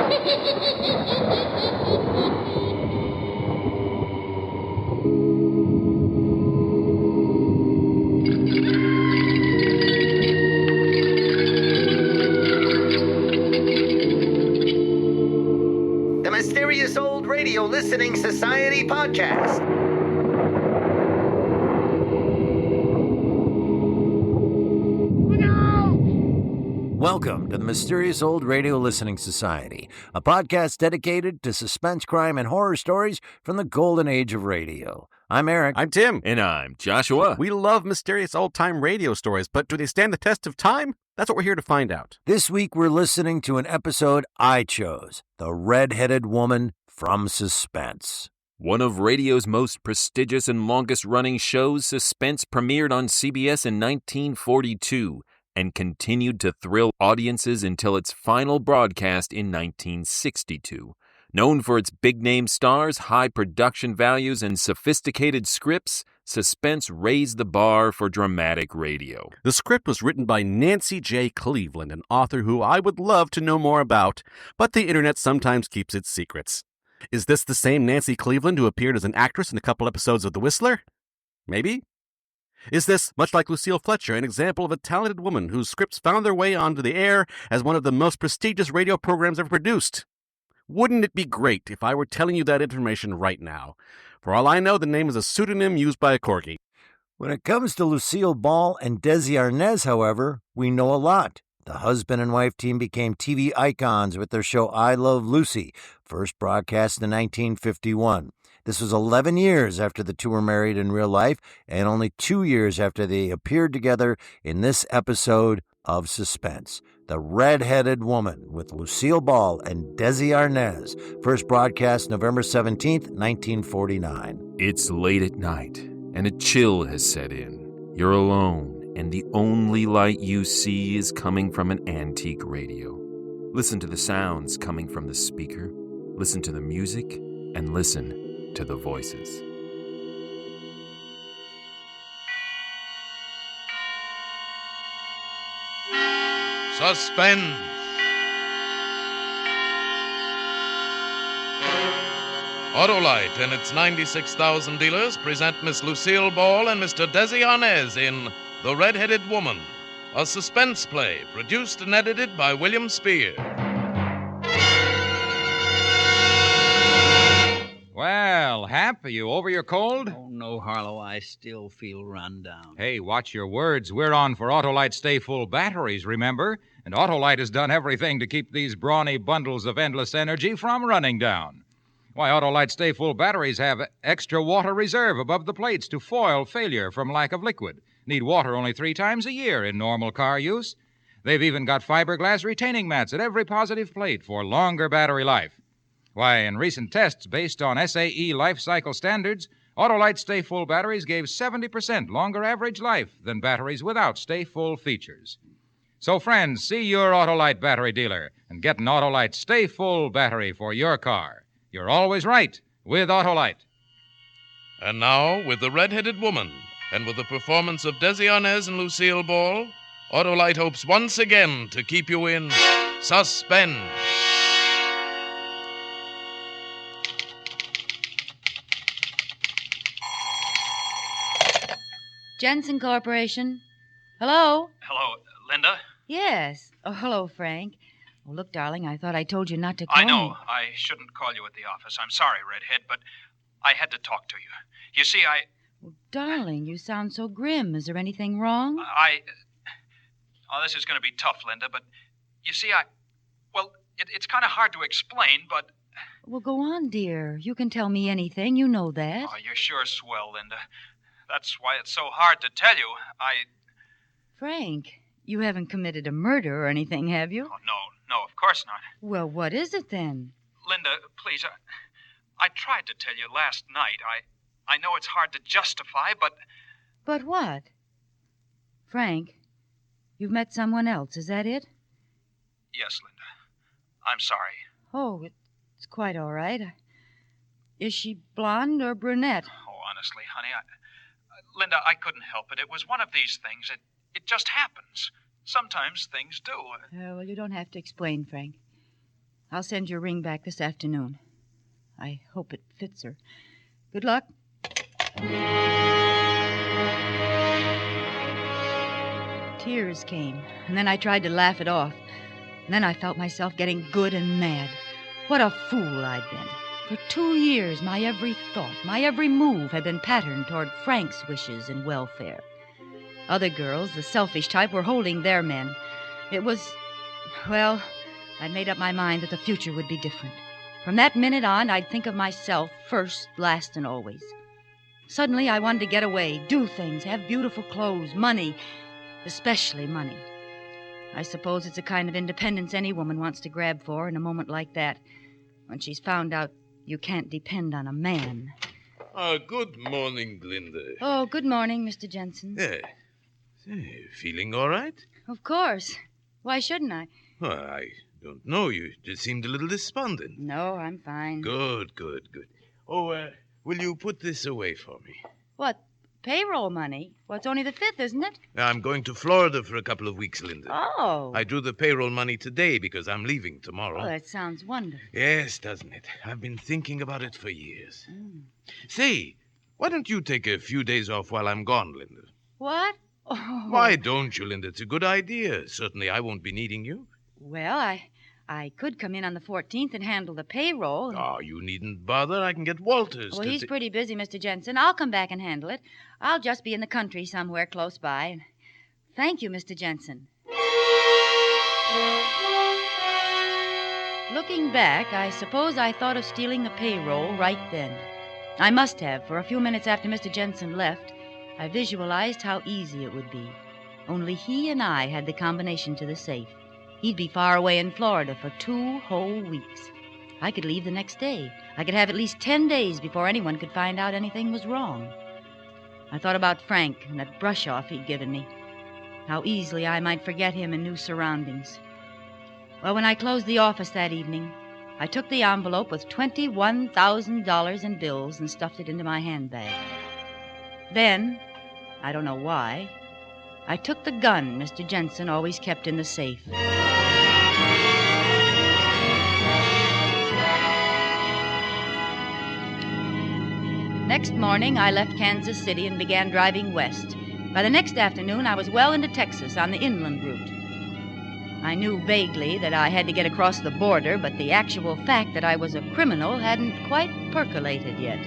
The Mysterious Old Radio Listening Society podcast. Welcome to the Mysterious Old Radio Listening Society, a podcast dedicated to suspense, crime, and horror stories from the golden age of radio. I'm Eric. I'm Tim. And I'm Joshua. We love mysterious old-time radio stories, but do they stand the test of time? That's what we're here to find out. This week we're listening to an episode I chose, The Red-Headed Woman from Suspense. One of radio's most prestigious and longest-running shows, Suspense premiered on CBS in 1942 and continued to thrill audiences until its final broadcast in 1962. Known for its big-name stars, high production values, and sophisticated scripts, Suspense raised the bar for dramatic radio. The script was written by Nancy J. Cleveland, an author who I would love to know more about, but the internet sometimes keeps its secrets. Is this the same Nancy Cleveland who appeared as an actress in a couple episodes of The Whistler? Maybe? Is this, much like Lucille Fletcher, an example of a talented woman whose scripts found their way onto the air as one of the most prestigious radio programs ever produced? Wouldn't it be great if I were telling you that information right now? For all I know, the name is a pseudonym used by a corgi. When it comes to Lucille Ball and Desi Arnaz, however, we know a lot. The husband and wife team became TV icons with their show I Love Lucy, first broadcast in 1951. This was 11 years after the two were married in real life, and only 2 years after they appeared together in this episode of Suspense. The Red-Headed Woman with Lucille Ball and Desi Arnaz, first broadcast November 17th, 1949. It's late at night, and a chill has set in. You're alone, and the only light you see is coming from an antique radio. Listen to the sounds coming from the speaker, listen to the music, and listen to the voices. Suspense. Autolite and its 96,000 dealers present Miss Lucille Ball and Mr. Desi Arnaz in The Red-Headed Woman, a suspense play produced and edited by William Spear. Well, Hap, are you over your cold? Oh, no, Harlow. I still feel run down. Hey, watch your words. We're on for Autolite Stay Full batteries, remember? And Autolite has done everything to keep these brawny bundles of endless energy from running down. Why, Autolite Stay Full batteries have extra water reserve above the plates to foil failure from lack of liquid. Need water only 3 times a year in normal car use. They've even got fiberglass retaining mats at every positive plate for longer battery life. Why, in recent tests based on SAE life cycle standards, Autolite Stay Full batteries gave 70% longer average life than batteries without Stay Full features. So, friends, see your Autolite battery dealer and get an Autolite Stay Full battery for your car. You're always right with Autolite. And now, with The Red-Headed Woman, and with the performance of Desi Arnaz and Lucille Ball, Autolite hopes once again to keep you in suspense. Jensen Corporation. Hello? Hello, Linda? Yes. Oh, hello, Frank. Oh, look, darling, I thought I told you not to call I know. me. I shouldn't call you at the office. I'm sorry, Redhead, but I had to talk to you. You see, Oh, darling, you sound so grim. Is there anything wrong? Oh, this is going to be tough, Linda, but you see, well, it's kind of hard to explain, but... Well, go on, dear. You can tell me anything. You know that. Oh, you're sure swell, Linda. That's why it's so hard to tell you. Frank, you haven't committed a murder or anything, have you? Oh, no, of course not. Well, what is it then? Linda, please, I tried to tell you last night. I know it's hard to justify, but... But what? Frank, you've met someone else, is that it? Yes, Linda. I'm sorry. Oh, it's quite all right. Is she blonde or brunette? Oh, honestly, honey, Linda, I couldn't help it. It was one of these things. It just happens. Sometimes things do. Well, you don't have to explain, Frank. I'll send your ring back this afternoon. I hope it fits her. Good luck. Tears came, and then I tried to laugh it off. And then I felt myself getting good and mad. What a fool I'd been. For 2 years, my every thought, my every move had been patterned toward Frank's wishes and welfare. Other girls, the selfish type, were holding their men. It was, well, I'd made up my mind that the future would be different. From that minute on, I'd think of myself first, last, and always. Suddenly, I wanted to get away, do things, have beautiful clothes, money, especially money. I suppose it's a kind of independence any woman wants to grab for in a moment like that, when she's found out you can't depend on a man. Good morning, Glinda. Oh, good morning, Mr. Jensen. Hey, feeling all right? Of course. Why shouldn't I? Well, I don't know. You just seemed a little despondent. No, I'm fine. Good. Oh, will you put this away for me? What, payroll money? Well, it's only the 5th, isn't it? I'm going to Florida for a couple of weeks, Linda. Oh. I drew the payroll money today because I'm leaving tomorrow. Oh, that sounds wonderful. Yes, doesn't it? I've been thinking about it for years. Say, why don't you take a few days off while I'm gone, Linda? What? Oh. Why don't you, Linda? It's a good idea. Certainly I won't be needing you. Well, I could come in on the 14th and handle the payroll. Oh, you needn't bother. I can get Walters Well, to... he's pretty busy, Mr. Jensen. I'll come back and handle it. I'll just be in the country somewhere close by. Thank you, Mr. Jensen. Looking back, I suppose I thought of stealing the payroll right then. I must have, for a few minutes after Mr. Jensen left, I visualized how easy it would be. Only he and I had the combination to the safe. He'd be far away in Florida for 2 whole weeks. I could leave the next day. I could have at least 10 days before anyone could find out anything was wrong. I thought about Frank and that brush-off he'd given me. How easily I might forget him in new surroundings. Well, when I closed the office that evening, I took the envelope with $21,000 in bills and stuffed it into my handbag. Then, I don't know why, I took the gun Mr. Jensen always kept in the safe. Next morning, I left Kansas City and began driving west. By the next afternoon, I was well into Texas on the inland route. I knew vaguely that I had to get across the border, but the actual fact that I was a criminal hadn't quite percolated yet.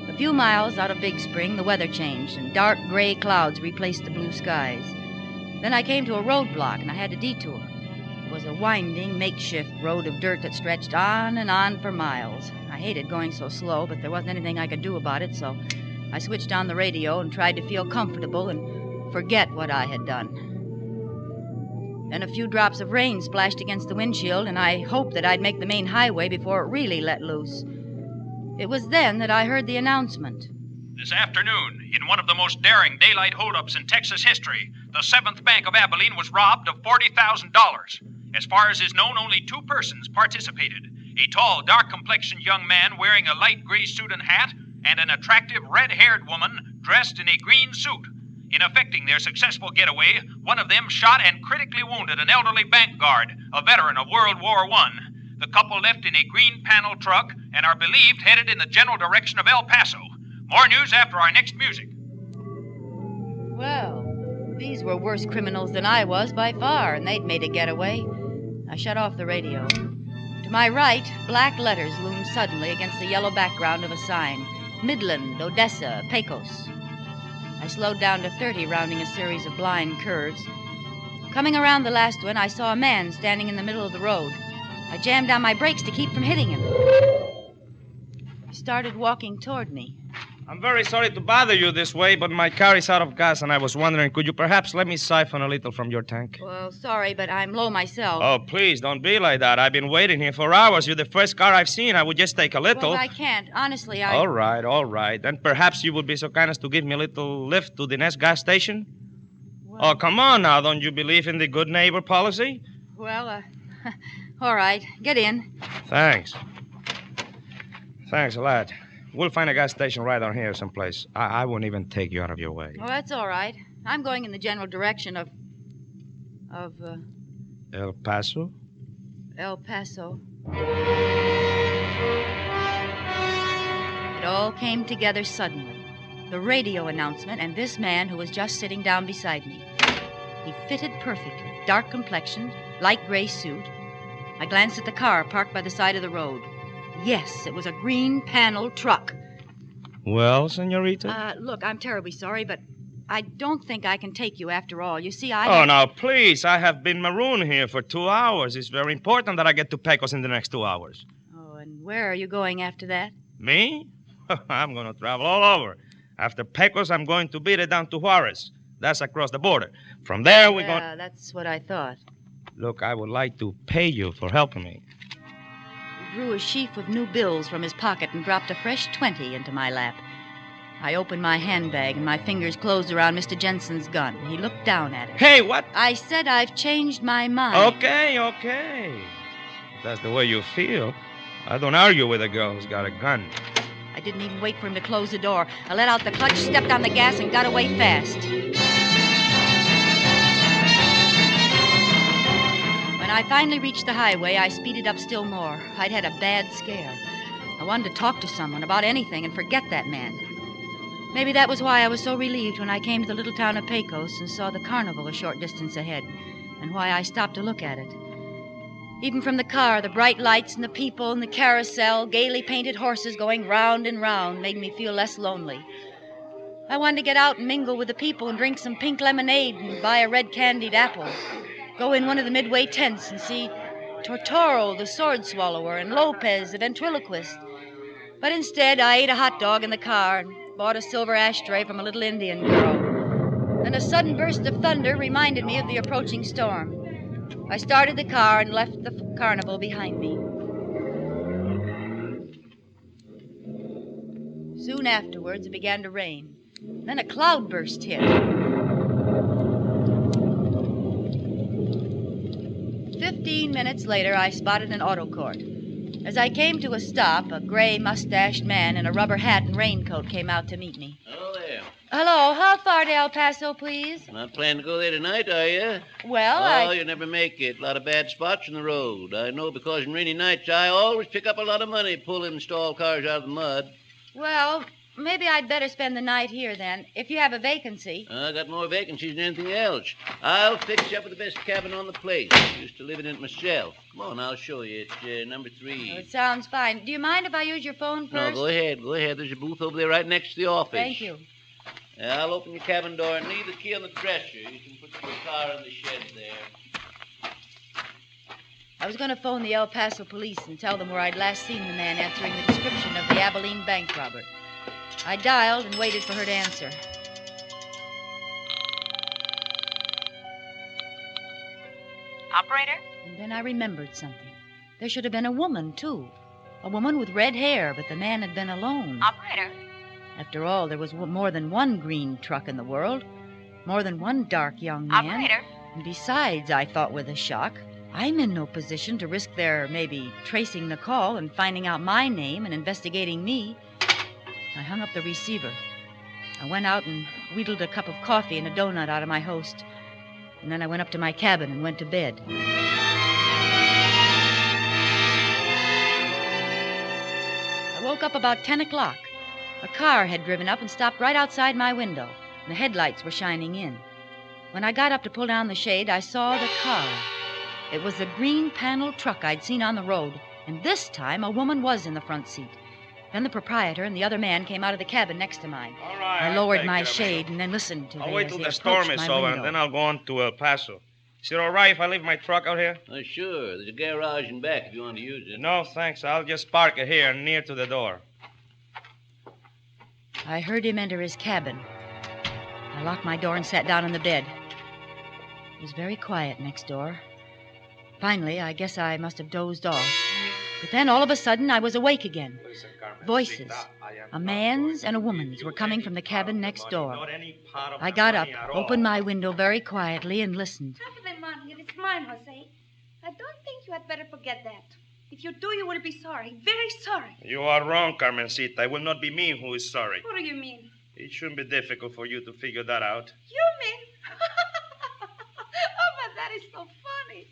A few miles out of Big Spring, the weather changed, and dark gray clouds replaced the blue skies. Then I came to a roadblock, and I had to detour. It was a winding, makeshift road of dirt that stretched on and on for miles. I hated going so slow, but there wasn't anything I could do about it, so I switched on the radio and tried to feel comfortable and forget what I had done. Then a few drops of rain splashed against the windshield, and I hoped that I'd make the main highway before it really let loose. It was then that I heard the announcement. This afternoon, in one of the most daring daylight holdups in Texas history, the 7th Bank of Abilene was robbed of $40,000. As far as is known, only 2 persons participated. A tall, dark-complexioned young man wearing a light gray suit and hat, and an attractive, red-haired woman dressed in a green suit. In effecting their successful getaway, one of them shot and critically wounded an elderly bank guard, a veteran of World War I. The couple left in a green panel truck and are believed headed in the general direction of El Paso. More news after our next music. Well, these were worse criminals than I was by far, and they'd made a getaway. I shut off the radio. To my right, black letters loomed suddenly against the yellow background of a sign. Midland, Odessa, Pecos. I slowed down to 30, rounding a series of blind curves. Coming around the last one, I saw a man standing in the middle of the road. I jammed on my brakes to keep from hitting him. He started walking toward me. I'm very sorry to bother you this way, but my car is out of gas, and I was wondering, could you perhaps let me siphon a little from your tank? Well, sorry, but I'm low myself. Oh, please, don't be like that. I've been waiting here for hours. You're the first car I've seen. I would just take a little. Well, I can't. Honestly, I... All right. Then perhaps you would be so kind as to give me a little lift to the next gas station? Well... Oh, come on now. Don't you believe in the good neighbor policy? Well, all right. Get in. Thanks a lot. We'll find a gas station right on here someplace. I won't even take you out of your way. Oh, that's all right. I'm going in the general direction of El Paso? El Paso. It all came together suddenly. The radio announcement and this man who was just sitting down beside me. He fitted perfectly. Dark complexioned, light gray suit. I glanced at the car parked by the side of the road. Yes, it was a green panel truck. Well, senorita? Look, I'm terribly sorry, but I don't think I can take you after all. You see, Now, please. I have been marooned here for 2 hours. It's very important that I get to Pecos in the next 2 hours. Oh, and where are you going after that? Me? I'm going to travel all over. After Pecos, I'm going to beat it down to Juarez. That's across the border. From there, we're going... Yeah, that's what I thought. Look, I would like to pay you for helping me. He drew a sheaf of new bills from his pocket and dropped a fresh 20 into my lap. I opened my handbag and my fingers closed around Mr. Jensen's gun. He looked down at it. Hey, what? I said I've changed my mind. Okay. If that's the way you feel. I don't argue with a girl who's got a gun. I didn't even wait for him to close the door. I let out the clutch, stepped on the gas, and got away fast. When I finally reached the highway, I speeded up still more. I'd had a bad scare. I wanted to talk to someone about anything and forget that man. Maybe that was why I was so relieved when I came to the little town of Pecos and saw the carnival a short distance ahead, and why I stopped to look at it. Even from the car, the bright lights and the people and the carousel, gaily painted horses going round and round made me feel less lonely. I wanted to get out and mingle with the people and drink some pink lemonade and buy a red candied apple. Go in one of the midway tents and see Tortoro, the sword swallower, and Lopez, the ventriloquist. But instead, I ate a hot dog in the car and bought a silver ashtray from a little Indian girl. Then a sudden burst of thunder reminded me of the approaching storm. I started the car and left the carnival behind me. Soon afterwards, it began to rain. Then a cloudburst hit. 15 minutes later, I spotted an auto court. As I came to a stop, a gray, mustached man in a rubber hat and raincoat came out to meet me. Hello there. Hello, how far to El Paso, please? Not planning to go there tonight, are you? Well, you never make it. A lot of bad spots on the road. I know because on rainy nights I always pick up a lot of money pulling stalled cars out of the mud. Well, maybe I'd better spend the night here then, if you have a vacancy. I got more vacancies than anything else. I'll fix you up with the best cabin on the place. Used to live in it myself. Come on, I'll show you. It's number 3. Oh, it sounds fine. Do you mind if I use your phone first? No, go ahead. There's a booth over there right next to the office. Thank you. I'll open your cabin door and leave the key on the dresser. You can put your car in the shed there. I was going to phone the El Paso police and tell them where I'd last seen the man answering the description of the Abilene bank robber. I dialed and waited for her to answer. Operator? And then I remembered something. There should have been a woman, too. A woman with red hair, but the man had been alone. Operator? After all, there was more than one green truck in the world. More than one dark young man. Operator? And besides, I thought with a shock, I'm in no position to risk their maybe tracing the call and finding out my name and investigating me. I hung up the receiver. I went out and wheedled a cup of coffee and a donut out of my host. And then I went up to my cabin and went to bed. I woke up about 10 o'clock. A car had driven up and stopped right outside my window. The headlights were shining in. When I got up to pull down the shade, I saw the car. It was the green paneled truck I'd seen on the road, and this time a woman was in the front seat. Then the proprietor and the other man came out of the cabin next to mine. All right. I lowered my shade and then listened to them. I'll wait till the storm is over, and then I'll go on to El Paso. Is it all right if I leave my truck out here? Sure. There's a garage in back if you want to use it. No, thanks. I'll just park it here near to the door. I heard him enter his cabin. I locked my door and sat down on the bed. It was very quiet next door. Finally, I guess I must have dozed off. But then, all of a sudden, I was awake again. Voices, a man's and a woman's, were coming from the cabin next door. I got up, opened my window very quietly, and listened. Half of the money, it's mine, Jose. I don't think you had better forget that. If you do, you will be sorry. Very sorry. You are wrong, Carmencita. It will not be me who is sorry. What do you mean? It shouldn't be difficult for you to figure that out. You mean? Oh, but that is so funny.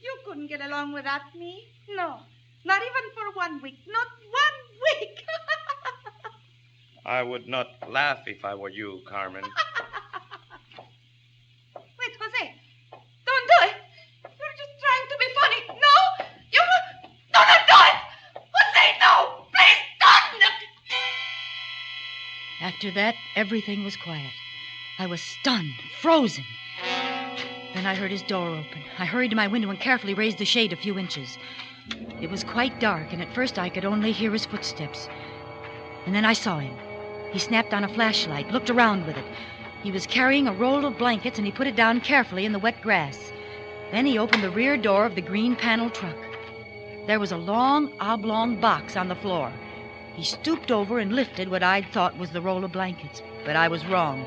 You couldn't get along without me. No, not even for 1 week. Not 1 week. I would not laugh if I were you, Carmen. Wait, Jose. Don't do it. You're just trying to be funny. No, you don't do it. Jose, no. Please don't. After that, everything was quiet. I was stunned, frozen. Then I heard his door open. I hurried to my window and carefully raised the shade a few inches. It was quite dark, and at first I could only hear his footsteps. And then I saw him. He snapped on a flashlight, looked around with it. He was carrying a roll of blankets, and he put it down carefully in the wet grass. Then he opened the rear door of the green panel truck. There was a long, oblong box on the floor. He stooped over and lifted what I'd thought was the roll of blankets, but I was wrong.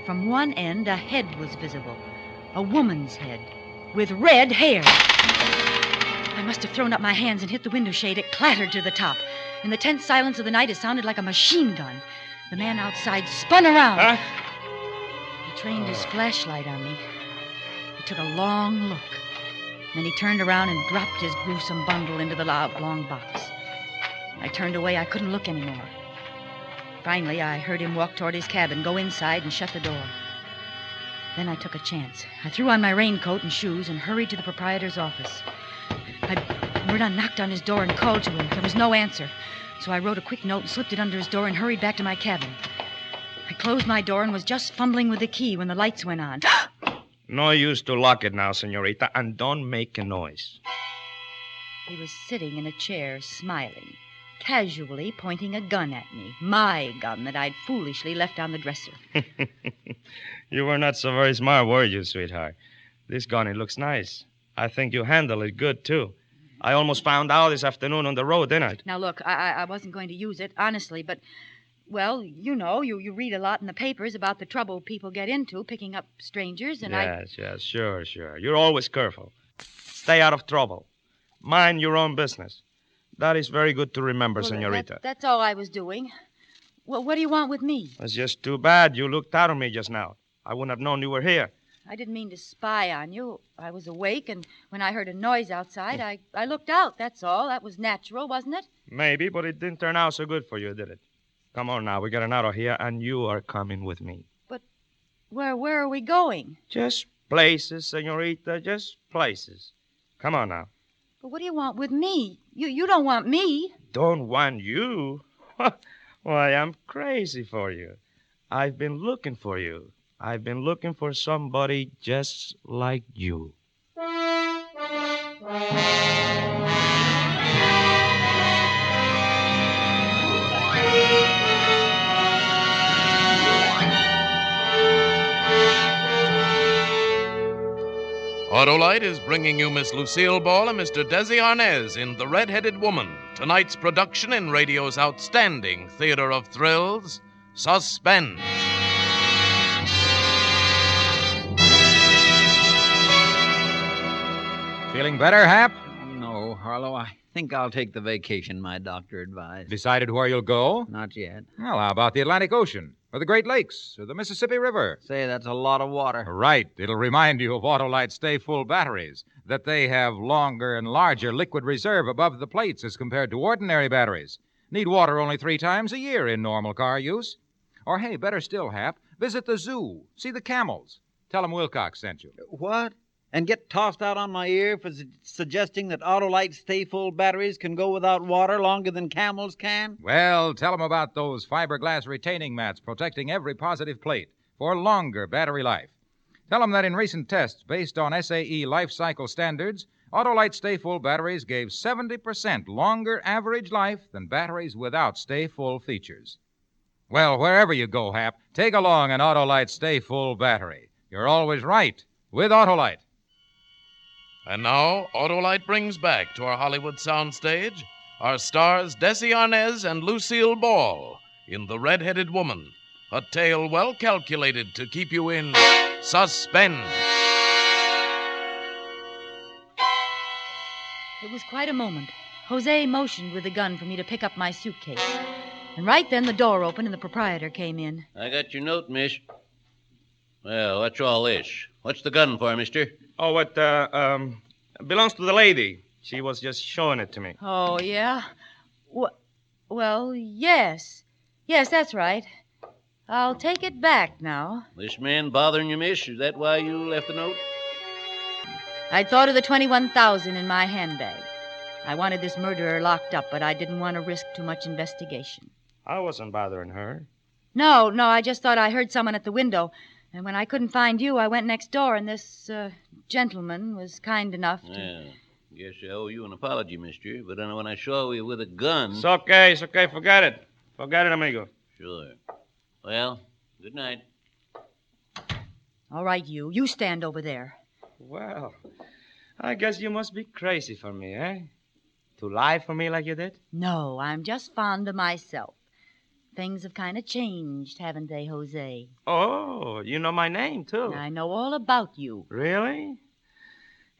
From one end, a head was visible. A woman's head, with red hair. I must have thrown up my hands and hit the window shade. It clattered to the top. In the tense silence of the night, it sounded like a machine gun. The man outside spun around. Huh? He trained his flashlight on me. He took a long look. Then he turned around and dropped his gruesome bundle into the oblong box. I turned away. I couldn't look anymore. Finally, I heard him walk toward his cabin, go inside, and shut the door. Then I took a chance. I threw on my raincoat and shoes and hurried to the proprietor's office. I knocked on his door and called to him. There was no answer. So I wrote a quick note and slipped it under his door and hurried back to my cabin. I closed my door and was just fumbling with the key when the lights went on. No use to lock it now, senorita, and don't make a noise. He was sitting in a chair, smiling, casually pointing a gun at me. My gun that I'd foolishly left on the dresser. You were not so very smart, were you, sweetheart? This gun, it looks nice. I think you handle it good, too. I almost found out this afternoon on the road, didn't I? Now, look, I wasn't going to use it, honestly, but, well, you know, you read a lot in the papers about the trouble people get into picking up strangers, and Yes, sure. You're always careful. Stay out of trouble. Mind your own business. That is very good to remember, senorita. That's all I was doing. Well, what do you want with me? It's just too bad you looked out on me just now. I wouldn't have known you were here. I didn't mean to spy on you. I was awake, and when I heard a noise outside, I looked out, that's all. That was natural, wasn't it? Maybe, but it didn't turn out so good for you, did it? Come on now, we're getting out of here, and you are coming with me. But where are we going? Just places, senorita, just places. Come on now. But what do you want with me? You don't want me. Don't want you? Why, I'm crazy for you. I've been looking for you. I've been looking for somebody just like you. Autolite is bringing you Miss Lucille Ball and Mr. Desi Arnaz in The Red-Headed Woman, tonight's production in radio's outstanding theater of thrills, Suspense. Feeling better, Hap? No, Harlow, I think I'll take the vacation my doctor advised. Decided where you'll go? Not yet. Well, how about the Atlantic Ocean, or the Great Lakes, or the Mississippi River? Say, that's a lot of water. Right. It'll remind you of Autolite Stay Full batteries, that they have longer and larger liquid reserve above the plates as compared to ordinary batteries. Need water only 3 times a year in normal car use. Or, hey, better still, Hap, visit the zoo, see the camels. Tell them Wilcox sent you. What? And get tossed out on my ear for suggesting that Autolite Stay Full batteries can go without water longer than camels can? Well, tell them about those fiberglass retaining mats protecting every positive plate for longer battery life. Tell them that in recent tests based on SAE life cycle standards, Autolite Stay Full batteries gave 70% longer average life than batteries without Stay Full features. Well, wherever you go, Hap, take along an Autolite Stay Full battery. You're always right with Autolite. And now, Autolite brings back to our Hollywood soundstage our stars Desi Arnaz and Lucille Ball in The Red-Headed Woman, a tale well calculated to keep you in suspense. It was quite a moment. Jose motioned with the gun for me to pick up my suitcase. And right then the door opened and the proprietor came in. I got your note, miss. Well, what's all this? What's the gun for, mister? Oh, Belongs to the lady. She was just showing it to me. Oh, yeah? Well, yes. Yes, that's right. I'll take it back now. This man bothering you, miss? Is that why you left the note? I'd thought of the $21,000 in my handbag. I wanted this murderer locked up, but I didn't want to risk too much investigation. I wasn't bothering her. No, I just thought I heard someone at the window. And when I couldn't find you, I went next door, and this gentleman was kind enough to... Yeah. Guess I owe you an apology, mister. But then when I saw you with a gun... It's okay. Forget it. Forget it, amigo. Sure. Well, good night. All right, you stand over there. Well, I guess you must be crazy for me, eh? To lie for me like you did? No, I'm just fond of myself. Things have kind of changed, haven't they, Jose? Oh, you know my name, too. I know all about you. Really?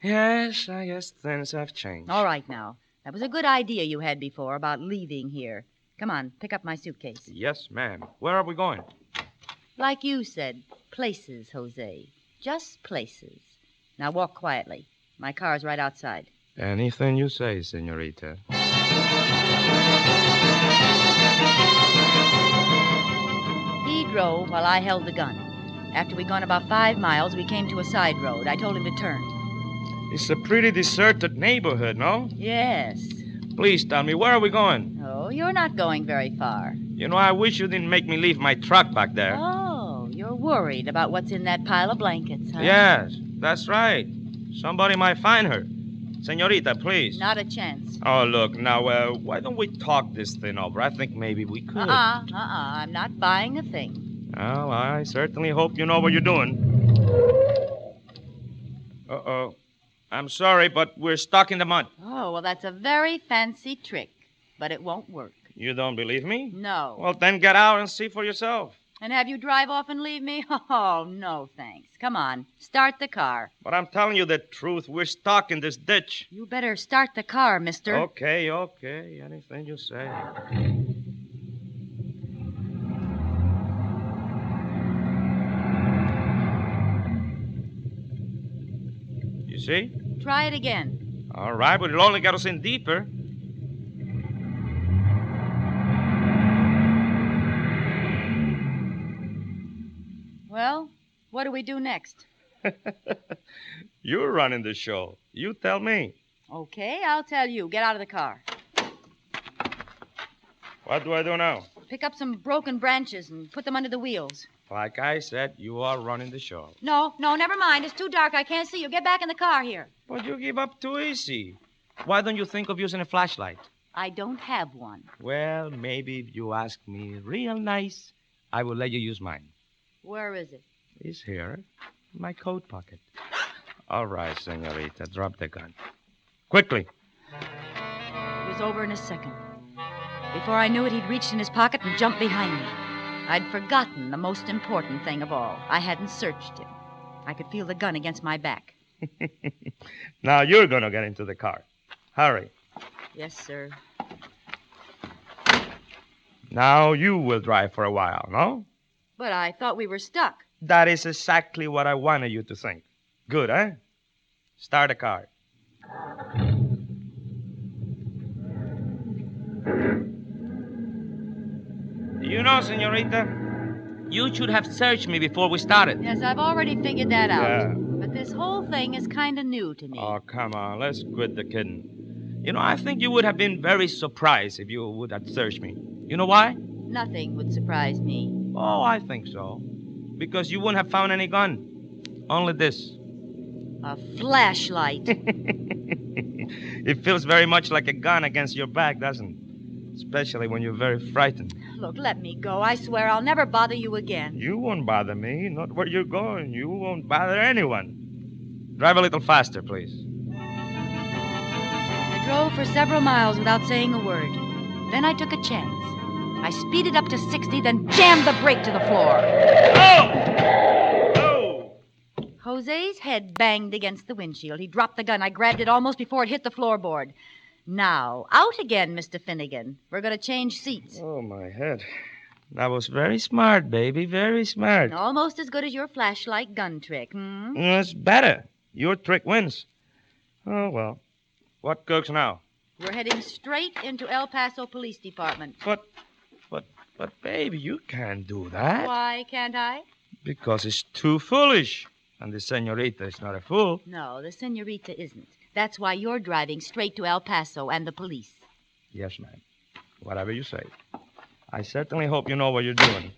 Yes, I guess things have changed. All right, now. That was a good idea you had before about leaving here. Come on, pick up my suitcase. Yes, ma'am. Where are we going? Like you said, places, Jose. Just places. Now walk quietly. My car's right outside. Anything you say, senorita. He drove while I held the gun. After we'd gone about 5 miles, we came to a side road. I told him to turn. It's a pretty deserted neighborhood, no? Yes. Please tell me, where are we going? Oh, you're not going very far. You know, I wish you didn't make me leave my truck back there. Oh, you're worried about what's in that pile of blankets, huh? Yes, that's right. Somebody might find her. Senorita, please. Not a chance. Oh, look, now, why don't we talk this thing over? I think maybe we could. I'm not buying a thing. Well, I certainly hope you know what you're doing. Uh-oh. I'm sorry, but we're stuck in the mud. Oh, well, that's a very fancy trick, but it won't work. You don't believe me? No. Well, then get out and see for yourself. And have you drive off and leave me? Oh, no, thanks. Come on, start the car. But I'm telling you the truth. We're stuck in this ditch. You better start the car, mister. Okay. Anything you say. You see? Try it again. All right, but it'll only get us in deeper. Well, what do we do next? You're running the show. You tell me. Okay, I'll tell you. Get out of the car. What do I do now? Pick up some broken branches and put them under the wheels. Like I said, you are running the show. No, never mind. It's too dark. I can't see you. Get back in the car here. But you give up too easy. Why don't you think of using a flashlight? I don't have one. Well, maybe if you ask me real nice, I will let you use mine. Where is it? It's here, in my coat pocket. All right, senorita, drop the gun. Quickly. It was over in a second. Before I knew it, he'd reached in his pocket and jumped behind me. I'd forgotten the most important thing of all. I hadn't searched him. I could feel the gun against my back. Now you're going to get into the car. Hurry. Yes, sir. Now you will drive for a while, no? But I thought we were stuck. That is exactly what I wanted you to think. Good, eh? Start the car. You know, senorita, you should have searched me before we started. Yes, I've already figured that out. Yeah. But this whole thing is kind of new to me. Oh, come on. Let's quit the kidding. You know, I think you would have been very surprised if you would have searched me. You know why? Nothing would surprise me. Oh, I think so. Because you wouldn't have found any gun. Only this. A flashlight. It feels very much like a gun against your back, doesn't it? Especially when you're very frightened. Look, let me go. I swear I'll never bother you again. You won't bother me. Not where you're going. You won't bother anyone. Drive a little faster, please. I drove for several miles without saying a word. Then I took a chance. I speeded up to 60, then jammed the brake to the floor. Oh! Jose's head banged against the windshield. He dropped the gun. I grabbed it almost before it hit the floorboard. Now, out again, Mr. Finnegan. We're going to change seats. Oh, my head. That was very smart, baby. Very smart. Almost as good as your flashlight gun trick, hmm? It's better. Your trick wins. Oh, well. What cooks now? We're heading straight into El Paso Police Department. But, baby, you can't do that. Why can't I? Because it's too foolish. And the senorita is not a fool. No, the senorita isn't. That's why you're driving straight to El Paso and the police. Yes, ma'am. Whatever you say. I certainly hope you know what you're doing.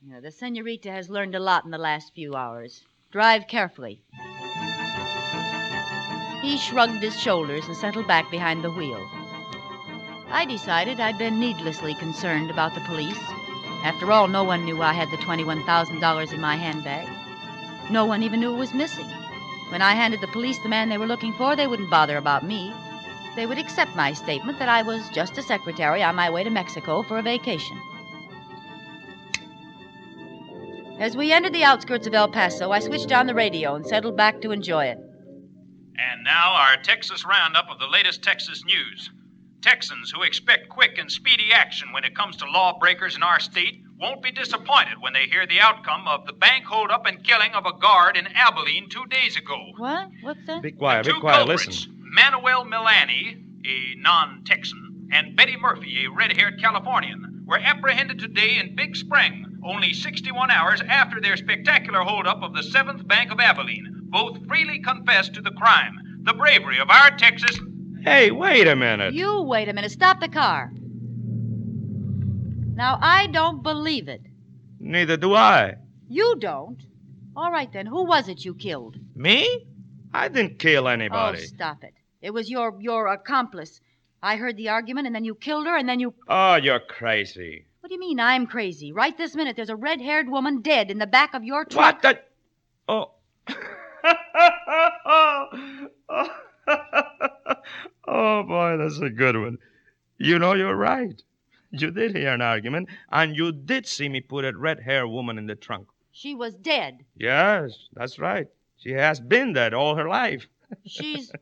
Yeah, the senorita has learned a lot in the last few hours. Drive carefully. He shrugged his shoulders and settled back behind the wheel. I decided I'd been needlessly concerned about the police. After all, no one knew I had the $21,000 in my handbag. No one even knew it was missing. When I handed the police the man they were looking for, they wouldn't bother about me. They would accept my statement that I was just a secretary on my way to Mexico for a vacation. As we entered the outskirts of El Paso, I switched on the radio and settled back to enjoy it. And now our Texas roundup of the latest Texas news. Texans who expect quick and speedy action when it comes to lawbreakers in our state won't be disappointed when they hear the outcome of the bank holdup and killing of a guard in Abilene 2 days ago. What? What's that? Be quiet, Culprits, listen. Manuel Milani, a non-Texan, and Betty Murphy, a red-haired Californian, were apprehended today in Big Spring, only 61 hours after their spectacular holdup of the 7th Bank of Abilene. Both freely confessed to the crime. The bravery of our Texas... Hey, wait a minute. You wait a minute. Stop the car. Now, I don't believe it. Neither do I. You don't? All right, then. Who was it you killed? Me? I didn't kill anybody. Oh, stop it. It was your accomplice. I heard the argument, and then you killed her, and then you... Oh, you're crazy. What do you mean I'm crazy? Right this minute, there's a red-haired woman dead in the back of your truck. What the... Oh. Oh, boy, that's a good one. You know, you're right. You did hear an argument, and you did see me put a red-haired woman in the trunk. She was dead. Yes, that's right. She has been dead all her life. She's...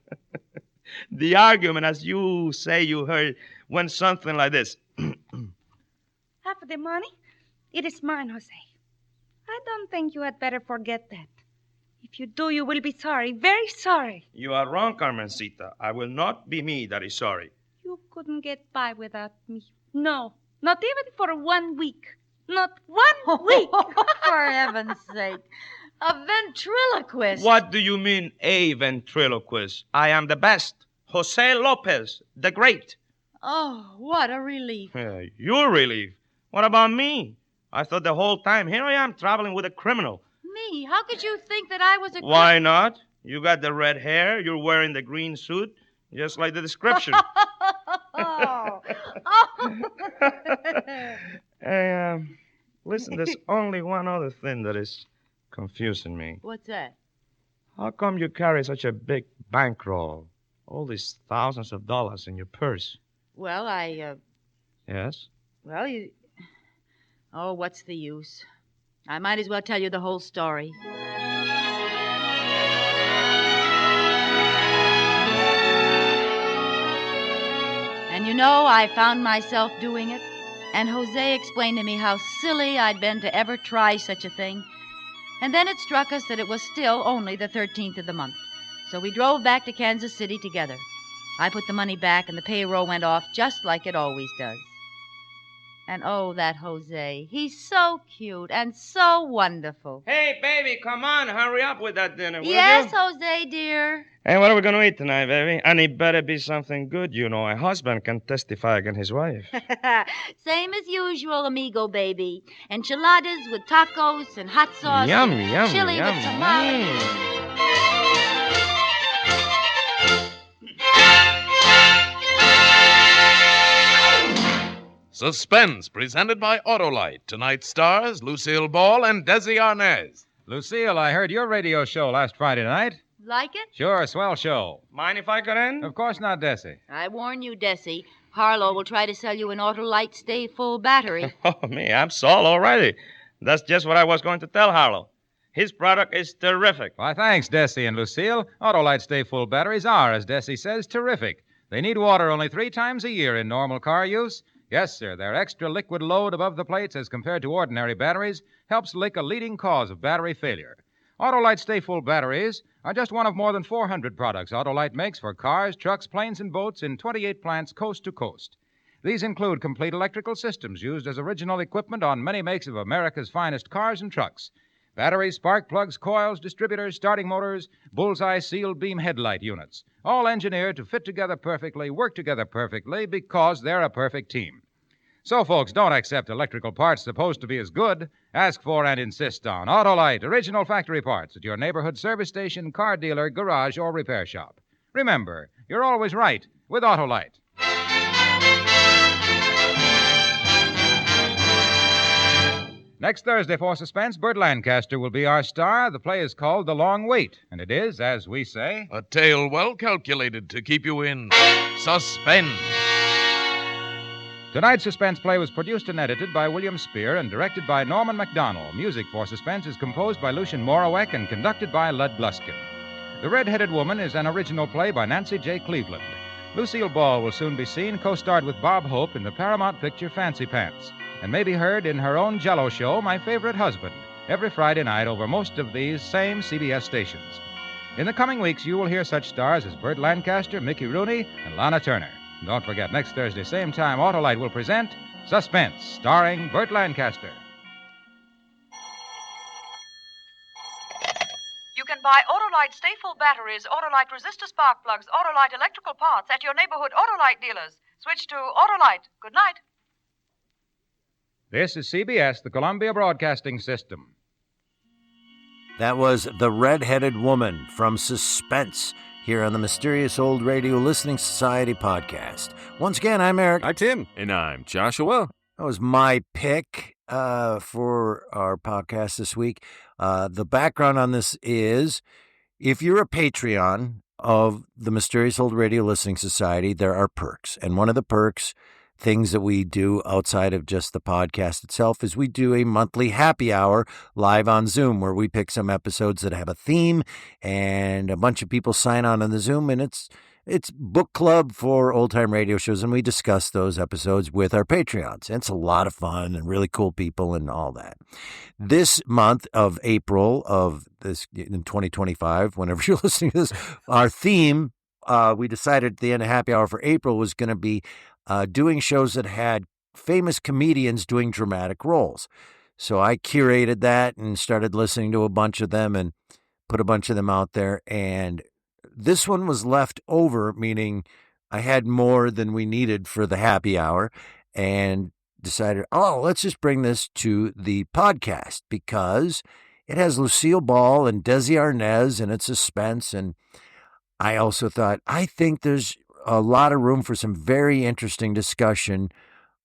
The argument, as you say you heard, went something like this. Half of the money? It is mine, Jose. I don't think you had better forget that. If you do, you will be sorry, very sorry. You are wrong, Carmencita. I will not be me that is sorry. You couldn't get by without me. No, not even for 1 week. Not 1 week. For heaven's sake. A ventriloquist. What do you mean, a ventriloquist? I am the best. Jose Lopez, the great. Oh, what a relief. Your relief. What about me? I thought the whole time, here I am traveling with a criminal. Me? How could you think that I was a... Why not? You got the red hair, you're wearing the green suit, just like the description. Oh. Hey, listen, there's only one other thing that is confusing me. What's that? How come you carry such a big bankroll? All these thousands of dollars in your purse. Well, Yes? Well, you... Oh, what's the use? I might as well tell you the whole story. And you know, I found myself doing it. And Jose explained to me how silly I'd been to ever try such a thing. And then it struck us that it was still only the 13th of the month. So we drove back to Kansas City together. I put the money back, and the payroll went off just like it always does. And oh, that Jose. He's so cute and so wonderful. Hey, baby, come on. Hurry up with that dinner, will Yes, you? Jose, dear. Hey, what are we going to eat tonight, baby? And it better be something good, you know. A husband can testify against his wife. Same as usual, amigo, baby. Enchiladas with tacos and hot sauce. Yum, and yum, chili yum. with tamales. Suspense, presented by Autolite. Tonight stars Lucille Ball and Desi Arnaz. Lucille, I heard your radio show last Friday night. Like it? Sure, swell show. Mind if I get in? Of course not, Desi. I warn you, Desi. Harlow will try to sell you an Autolite Stay Full battery. Oh, me, I'm sold already. That's just what I was going to tell Harlow. His product is terrific. Why, thanks, Desi and Lucille. Autolite Stay Full batteries are, as Desi says, terrific. They need water only 3 times a year in normal car use. Yes, sir, their extra liquid load above the plates as compared to ordinary batteries helps lick a leading cause of battery failure. Autolite Stay Full batteries are just one of more than 400 products Autolite makes for cars, trucks, planes, and boats in 28 plants coast to coast. These include complete electrical systems used as original equipment on many makes of America's finest cars and trucks. Batteries, spark plugs, coils, distributors, starting motors, bullseye sealed beam headlight units, all engineered to fit together perfectly, work together perfectly, because they're a perfect team. So, folks, don't accept electrical parts supposed to be as good. Ask for and insist on Autolite original factory parts at your neighborhood service station, car dealer, garage, or repair shop. Remember, you're always right with Autolite. Next Thursday for Suspense, Burt Lancaster will be our star. The play is called The Long Wait, and it is, as we say, A tale well calculated to keep you in suspense. Tonight's Suspense play was produced and edited by William Spear and directed by Norman MacDonald. Music for Suspense is composed by Lucien Morawek and conducted by Lud Gluskin. The Red-Headed Woman is an original play by Nancy J. Cleveland. Lucille Ball will soon be seen co-starred with Bob Hope in the Paramount picture Fancy Pants, and may be heard in her own Jell-O show, My Favorite Husband, every Friday night over most of these same CBS stations. In the coming weeks, you will hear such stars as Burt Lancaster, Mickey Rooney, and Lana Turner. And don't forget, next Thursday, same time, Autolite will present Suspense, starring Burt Lancaster. You can buy Autolite Stay Full batteries, Autolite resistor spark plugs, Autolite electrical parts at your neighborhood Autolite dealers. Switch to Autolite. Good night. This is CBS, the Columbia Broadcasting System. That was The Red-Headed Woman from Suspense here on the Mysterious Old Radio Listening Society podcast. Once again, I'm Eric. I'm Tim. And I'm Joshua. That was my pick for our podcast this week. The background on this is, if you're a Patreon of the Mysterious Old Radio Listening Society, there are perks. And one of the perks, things that we do outside of just the podcast itself, is we do a monthly happy hour live on Zoom where we pick some episodes that have a theme and a bunch of people sign on the Zoom, and it's book club for old-time radio shows, and we discuss those episodes with our Patreons. And it's a lot of fun and really cool people and all that. This month of April of this in 2025, whenever you're listening to this, our theme, we decided at the end of happy hour for April was going to be doing shows that had famous comedians doing dramatic roles. So I curated that and started listening to a bunch of them and put a bunch of them out there. And this one was left over, meaning I had more than we needed for the happy hour, and decided, let's just bring this to the podcast because it has Lucille Ball and Desi Arnaz and it's Suspense. And I also thought, I think there's a lot of room for some very interesting discussion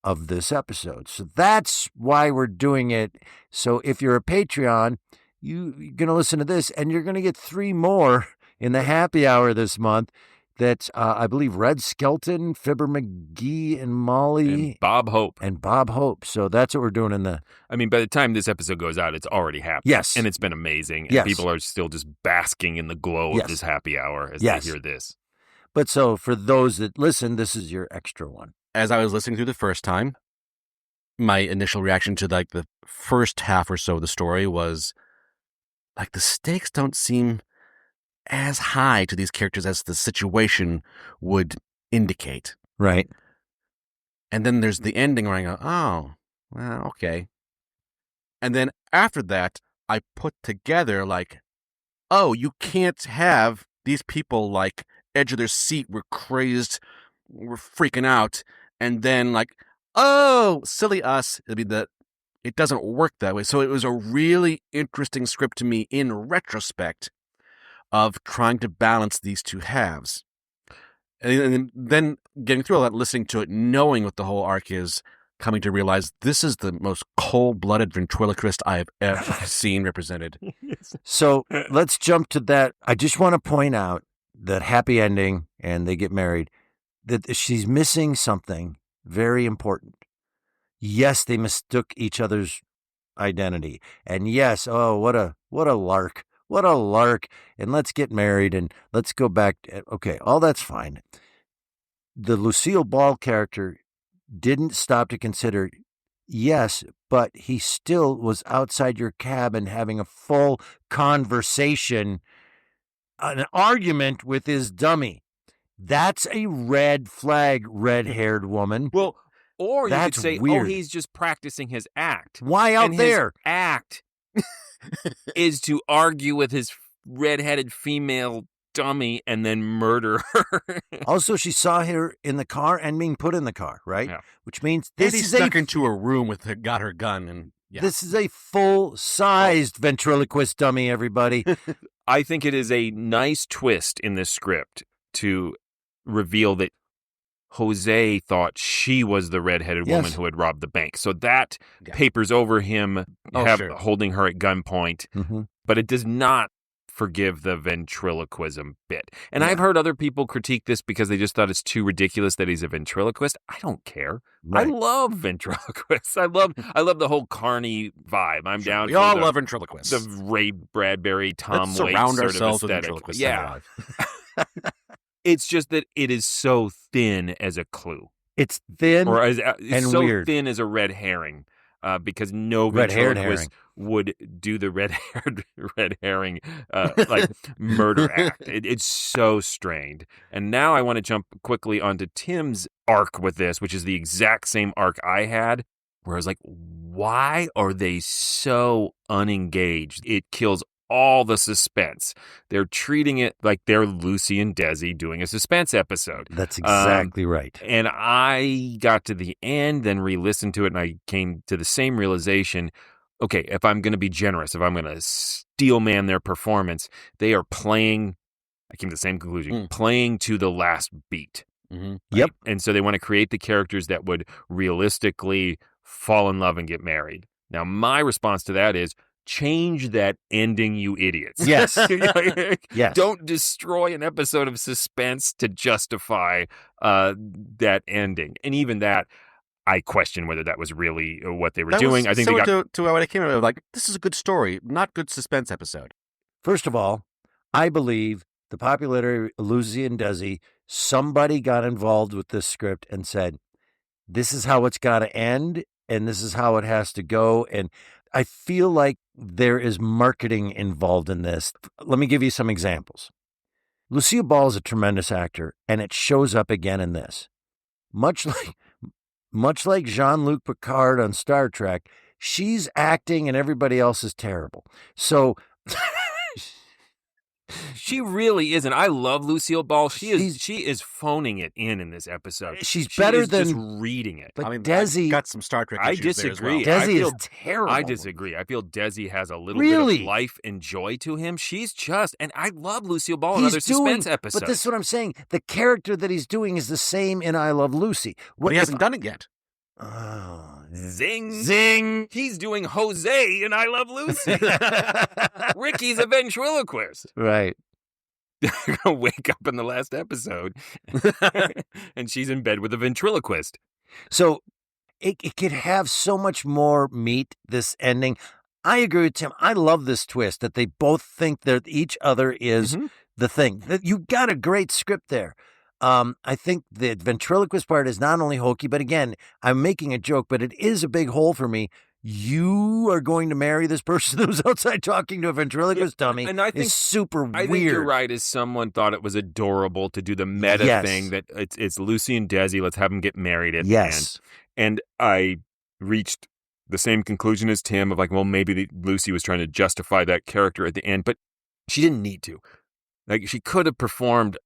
of this episode. So that's why we're doing it. So if you're a Patreon, you're going to listen to this, and you're going to get 3 more in the happy hour this month. That's, I believe, Red Skelton, Fibber McGee, and Molly. And Bob Hope. So that's what we're doing in the... I mean, by the time this episode goes out, it's already happened. Yes. And it's been amazing. And yes. People are still just basking in the glow yes. of this happy hour as yes. they hear this. But so for those that listen, this is your extra one. As I was listening through the first time, my initial reaction to like the first half or so of the story was like the stakes don't seem as high to these characters as the situation would indicate. Right. And then there's the ending where I go, oh, well, okay. And then after that, I put together like, oh, you can't have these people like edge of their seat, we're crazed, we're freaking out, and then like, oh, silly us. It doesn't work that way. So it was a really interesting script to me in retrospect of trying to balance these two halves. And then getting through all that, listening to it, knowing what the whole arc is, coming to realize this is the most cold-blooded ventriloquist I have ever seen represented. So let's jump to that. I just want to point out that happy ending and they get married, that she's missing something very important. Yes, they mistook each other's identity. And yes, what a lark. What a lark. And let's get married and let's go back. Okay, all that's fine. The Lucille Ball character didn't stop to consider, Yes, but he still was outside your cabin having a full conversation, an argument with his dummy. That's a red flag, red-haired woman. Well, or you That's could say, weird. oh, he's just practicing his act. Why out and there? His act is to argue with his red-headed female dummy and then murder her. Also, she saw her in the car and being put in the car, right? Yeah. Which means This this is is stuck into a room got her gun, and This is a full-sized ventriloquist dummy, everybody. I think it is a nice twist in this script to reveal that Jose thought she was the redheaded woman Yes. who had robbed the bank. So that papers over him Sure. holding her at gunpoint, but it does not forgive the ventriloquism bit. And I've heard other people critique this because they just thought it's too ridiculous that he's a ventriloquist. I don't care. Right. I love ventriloquists. I love the whole Carney vibe. I'm down We for all the, love ventriloquists. the Ray Bradbury, Tom Let's Waits surround sort ourselves of with aesthetic. ventriloquists. Yeah. It's just that it is so thin as a clue. It's thin Or it's and so weird. thin as a red herring. Because no Red-haired ventriloquist would do the red herring like murder act. It's so strained. And now I want to jump quickly onto Tim's arc with this, which is the exact same arc I had, where I was like, why are they so unengaged? It kills all the suspense. They're treating it like they're Lucy and Desi doing a suspense episode. That's exactly right. And I got to the end, then re-listened to it, and I came to the same realization. Okay, if I'm going to be generous, if I'm going to steel man their performance, they are playing, I came to the same conclusion, playing to the last beat. Yep. Right? And so they want to create the characters that would realistically fall in love and get married. Now, my response to that is, change that ending, you idiots. Yes. Yes. Don't destroy an episode of Suspense to justify that ending. And even that, I question whether that was really what they were doing. I think they got to what I came out like, this is a good story, not good suspense episode. First of all, I believe the popularity of Lucy and Desi, somebody got involved with this script and said, this is how it's got to end, and this is how it has to go. And I feel like there is marketing involved in this. Let me give you some examples. Lucille Ball is a tremendous actor, and it shows up again in this. Much like Jean-Luc Picard on Star Trek, she's acting and everybody else is terrible. So she really isn't. I love Lucille Ball. She is phoning it in this episode. She's She better is than just reading it. But I mean, Desi I got some Star Trek I issues there as well. disagree. Desi is terrible. I disagree. I feel Desi has a little Really? bit of life and joy to him. She's just, and I love Lucille Ball in He's other doing, suspense episodes. but this is what I'm saying. The character that he's doing is the same in I Love Lucy. But he hasn't done it yet. Oh, Zing. zing. He's doing Jose in I Love Lucy. Ricky's a ventriloquist. Right. They're going to wake up in the last episode and she's in bed with a ventriloquist. So it could have so much more meat, this ending. I agree with Tim. I love this twist that they both think that each other is the thing. You got a great script there. I think the ventriloquist part is not only hokey, but again, I'm making a joke, but it is a big hole for me. You are going to marry this person who's outside talking to a ventriloquist dummy. And I think is super weird. I think you're right. As someone thought it was adorable to do the meta thing that it's Lucy and Desi. Let's have them get married at the end. And I reached the same conclusion as Tim of like, well, maybe Lucy was trying to justify that character at the end, but she didn't need to. Like, she could have performed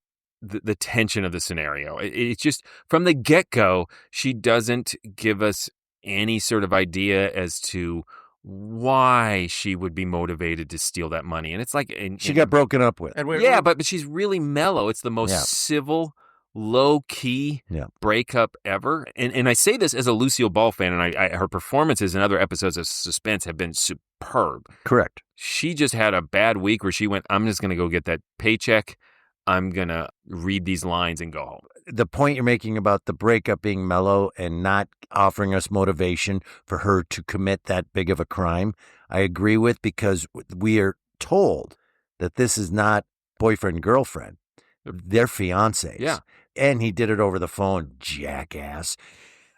the tension of the scenario. It's just from the get-go, she doesn't give us any sort of idea as to why she would be motivated to steal that money. And it's like... She got broken up with. But she's really mellow. It's the most civil, low-key breakup ever. And I say this as a Lucille Ball fan, and her performances in other episodes of Suspense have been superb. Correct. She just had a bad week where she went, I'm just going to go get that paycheck. I'm going to read these lines and go home. The point you're making about the breakup being mellow and not offering us motivation for her to commit that big of a crime, I agree with, because we are told that this is not boyfriend-girlfriend. They're fiancés. Yeah. And he did it over the phone, jackass.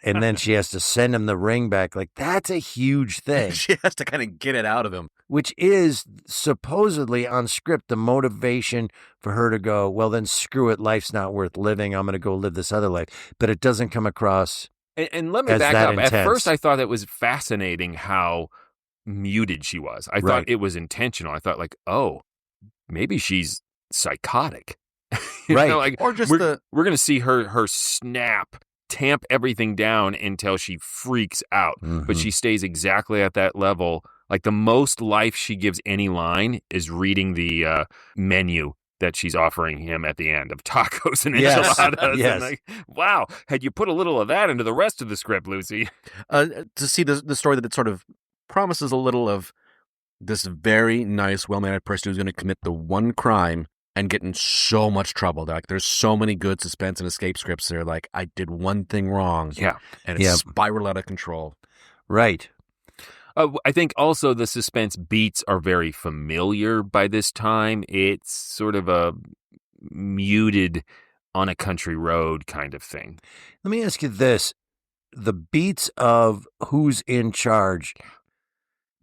and then she has to send him the ring back. Like, that's a huge thing. She has to kind of get it out of him. Which is supposedly on script the motivation for her to go, well, then screw it. Life's not worth living. I'm going to go live this other life. But it doesn't come across. And let me as back that up. intense. At first, I thought it was fascinating how muted she was. I thought it was intentional. I thought, like, oh, maybe she's psychotic. Right. Like, or just we're going to see her snap, tamp everything down until she freaks out. But she stays exactly at that level. Like, the most life she gives any line is reading the menu that she's offering him at the end of tacos and enchiladas. Yes. And like, wow, had you put a little of that into the rest of the script, Lucy? To see the story that it sort of promises a little of this very nice, well-mannered person who's going to commit the one crime and get in so much trouble. Like, there's so many good suspense and escape scripts that are like, I did one thing wrong. Yeah. And it spiraled out of control. Right. I think also the suspense beats are very familiar by this time. It's sort of a muted on a country road kind of thing. Let me ask you this. The beats of who's in charge,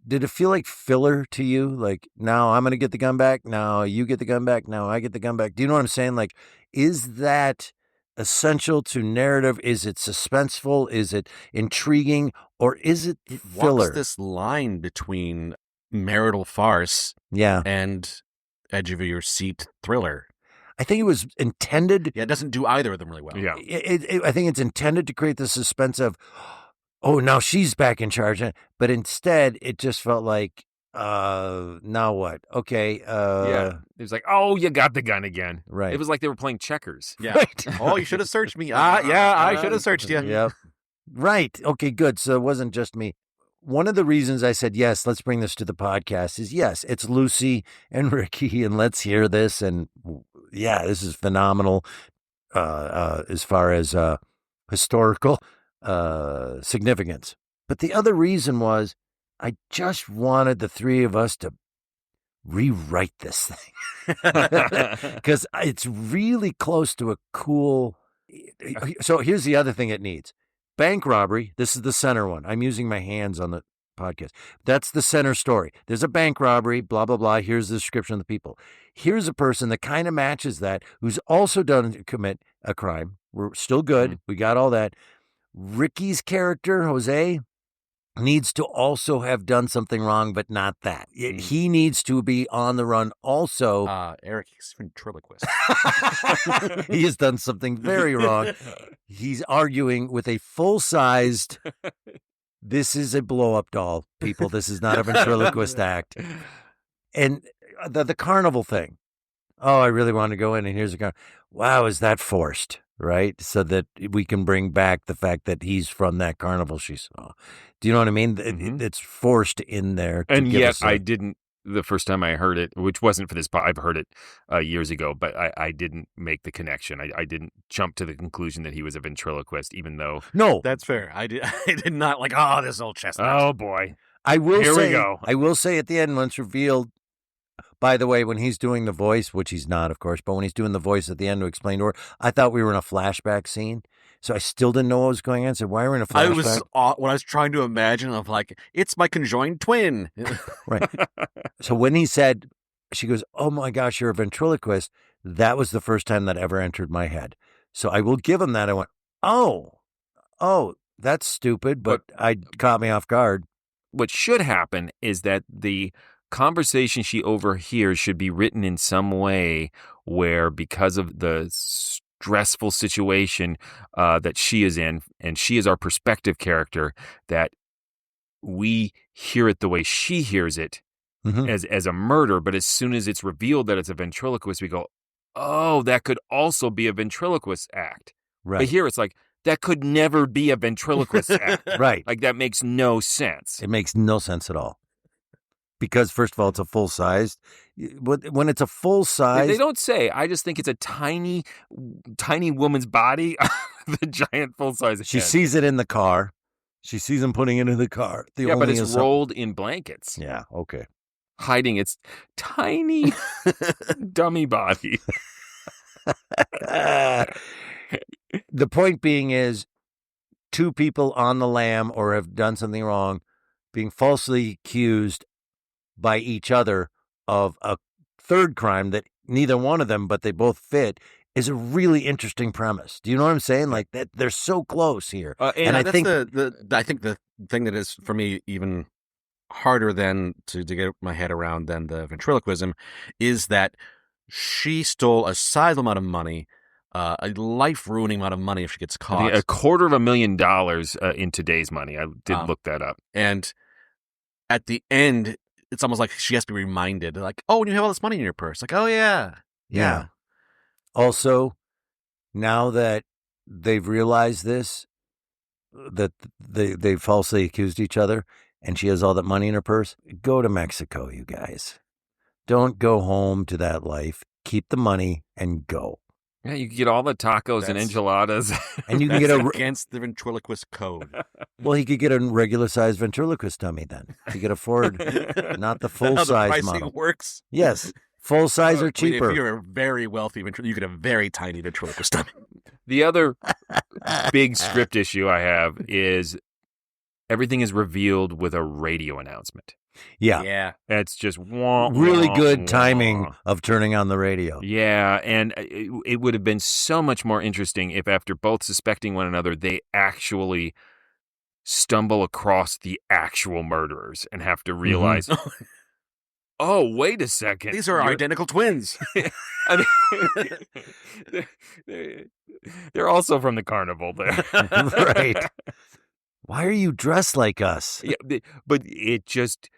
did it feel like filler to you? Like, now I'm going to get the gun back. Now you get the gun back. Now I get the gun back. Do you know what I'm saying? Like, is that essential to narrative? Is it suspenseful? Is it intriguing? Or is it filler? What's this line between marital farce and edge of your seat thriller? I think it was intended. Yeah, it doesn't do either of them really well. Yeah. I think it's intended to create the suspense of, oh, now she's back in charge. But instead, it just felt like, now what? Okay. It was like, oh, you got the gun again. Right. It was like they were playing checkers. Yeah. Right. Oh, you should have searched me. I should have searched you. Yep. Right. Okay, good. So it wasn't just me. One of the reasons I said, yes, let's bring this to the podcast is, yes, it's Lucy and Ricky, and let's hear this. And yeah, this is phenomenal as far as historical significance. But the other reason was I just wanted the three of us to rewrite this thing because it's really close to a cool. So here's the other thing it needs. Bank robbery. This is the center one. I'm using my hands on the podcast. That's the center story. There's a bank robbery, blah, blah, blah. Here's the description of the people. Here's a person that kind of matches that, who's also done commit a crime. We're still good. We got all that. Ricky's character, Jose, needs to also have done something wrong, but not that. He needs to be on the run also. Eric, he's ventriloquist. He has done something very wrong. He's arguing with a full-sized, this is a blow-up doll, people. This is not a ventriloquist act. And the carnival thing. Oh, I really want to go in, and here's a car. Wow, is that forced? Right? So that we can bring back the fact that he's from that carnival she saw. Do you know what I mean? It's forced in there. And yet I didn't, the first time I heard it, which wasn't for this, I've heard it years ago, but I didn't make the connection. I didn't jump to the conclusion that he was a ventriloquist, even though. No. That's fair. I did not like, oh, this old chestnut. Oh, boy. I will Here say, we go. I will say at the end, when it's revealed, by the way, when he's doing the voice, which he's not, of course, but when he's doing the voice at the end to explain to her, I thought we were in a flashback scene. So I still didn't know what was going on. I said, why are we in a flashback? When I was trying to imagine of like, it's my conjoined twin. Right. So when he said, she goes, oh my gosh, you're a ventriloquist. That was the first time that ever entered my head. So I will give him that. I went, oh, that's stupid, but caught me off guard. What should happen is that the conversation she overhears should be written in some way where, because of the stressful situation that she is in, and she is our perspective character, that we hear it the way she hears it as a murder. But as soon as it's revealed that it's a ventriloquist, we go, oh, that could also be a ventriloquist act. Right. But here it's like, that could never be a ventriloquist act. Right. Like, that makes no sense. It makes no sense at all. Because, first of all, it's a full-sized. When it's a full-size... They don't say. I just think it's a tiny, tiny woman's body, the giant full-size head. She sees it in the car. She sees him putting it in the car. But it's rolled in blankets. Yeah, okay. Hiding its tiny dummy body. The point being is, two people on the lam or have done something wrong being falsely accused by each other of a third crime that neither one of them, but they both fit, is a really interesting premise. Do you know what I'm saying? Like that, they're so close here. And I think I think the thing that is for me even harder than to get my head around than the ventriloquism is that she stole a sizable amount of money, a life-ruining amount of money if she gets caught. I think $250,000 in today's money. I did look that up. And at the end, it's almost like she has to be reminded, like, oh, when you have all this money in your purse, like, oh yeah. Also, now that they've realized this, that they falsely accused each other, and she has all that money in her purse, go to Mexico, you guys. Don't go home to that life. Keep the money and go. Yeah, you can get all the tacos and enchiladas. And you can get against the ventriloquist code. Well, he could get a regular-sized ventriloquist dummy then. He could afford not the full-size pricing model. Works? Yes. Full size or cheaper. If you're a very wealthy ventriloquist, you get a very tiny ventriloquist dummy. The other big script issue I have is everything is revealed with a radio announcement. Yeah. It's just really good timing of turning on the radio. Yeah, and it would have been so much more interesting if after both suspecting one another, they actually stumble across the actual murderers and have to realize, oh, wait a second. These are identical twins. I mean, they're also from the carnival there. Right. Why are you dressed like us? Yeah, but it just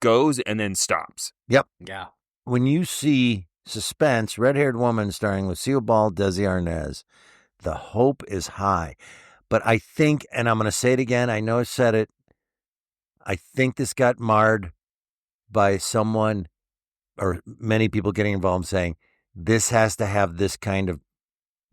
goes and then stops. Yep. Yeah. When you see Suspense, Red-Haired Woman starring Lucille Ball, Desi Arnaz, the hope is high. But I think, and I'm going to say it again, I know I said it, I think this got marred by someone or many people getting involved saying, this has to have this kind of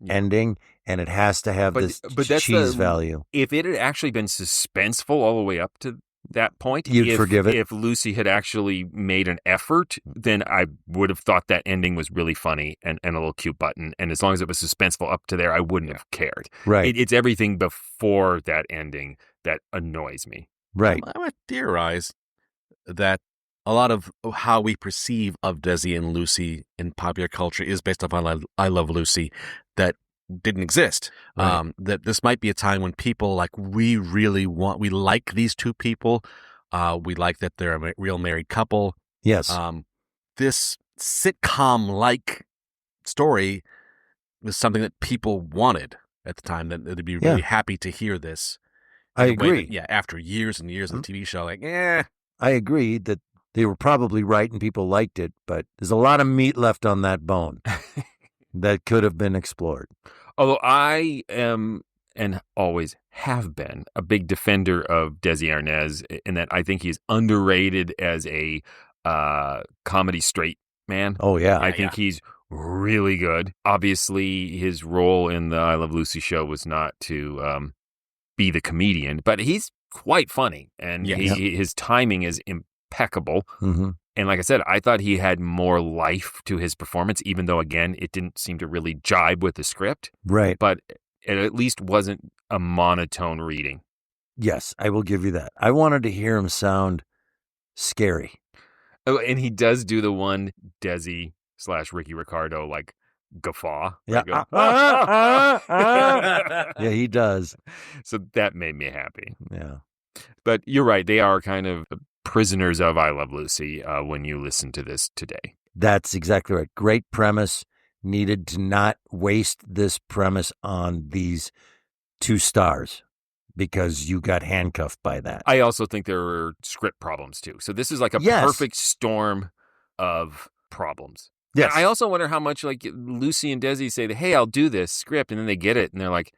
ending, and it has to have this cheese value. If it had actually been suspenseful all the way up to that point, you'd forgive it. If Lucy had actually made an effort, then I would have thought that ending was really funny and a little cute button. And as long as it was suspenseful up to there, I wouldn't have cared. Right. It's everything before that ending that annoys me. Right. I would theorize that a lot of how we perceive of Desi and Lucy in popular culture is based upon I Love Lucy that didn't exist. Right. That this might be a time when people we like these two people. We like that they're a real married couple. Yes. This sitcom-like story was something that people wanted at the time, that they'd be really happy to hear this. I agree. After years and years of the TV show, I agree that they were probably right and people liked it, but there's a lot of meat left on that bone that could have been explored. Although I am, and always have been, a big defender of Desi Arnaz in that I think he's underrated as a comedy straight man. Oh, yeah. I think he's really good. Obviously, his role in the I Love Lucy show was not to be the comedian, but he's quite funny, and his timing is impeccable. Mm-hmm. And like I said, I thought he had more life to his performance, even though, again, it didn't seem to really jibe with the script. Right. But it at least wasn't a monotone reading. Yes, I will give you that. I wanted to hear him sound scary. Oh, and he does do the one Desi / Ricky Ricardo, like, guffaw. Yeah. Yeah, he does. So that made me happy. Yeah. But you're right. They are kind of prisoners of I Love Lucy when you listen to this today. That's exactly right. Great premise. Needed to not waste this premise on these two stars because you got handcuffed by that. I also think there were script problems too. So this is like a perfect storm of problems. Yes. And I also wonder how much like Lucy and Desi say, hey, I'll do this script. And then they get it and they're like,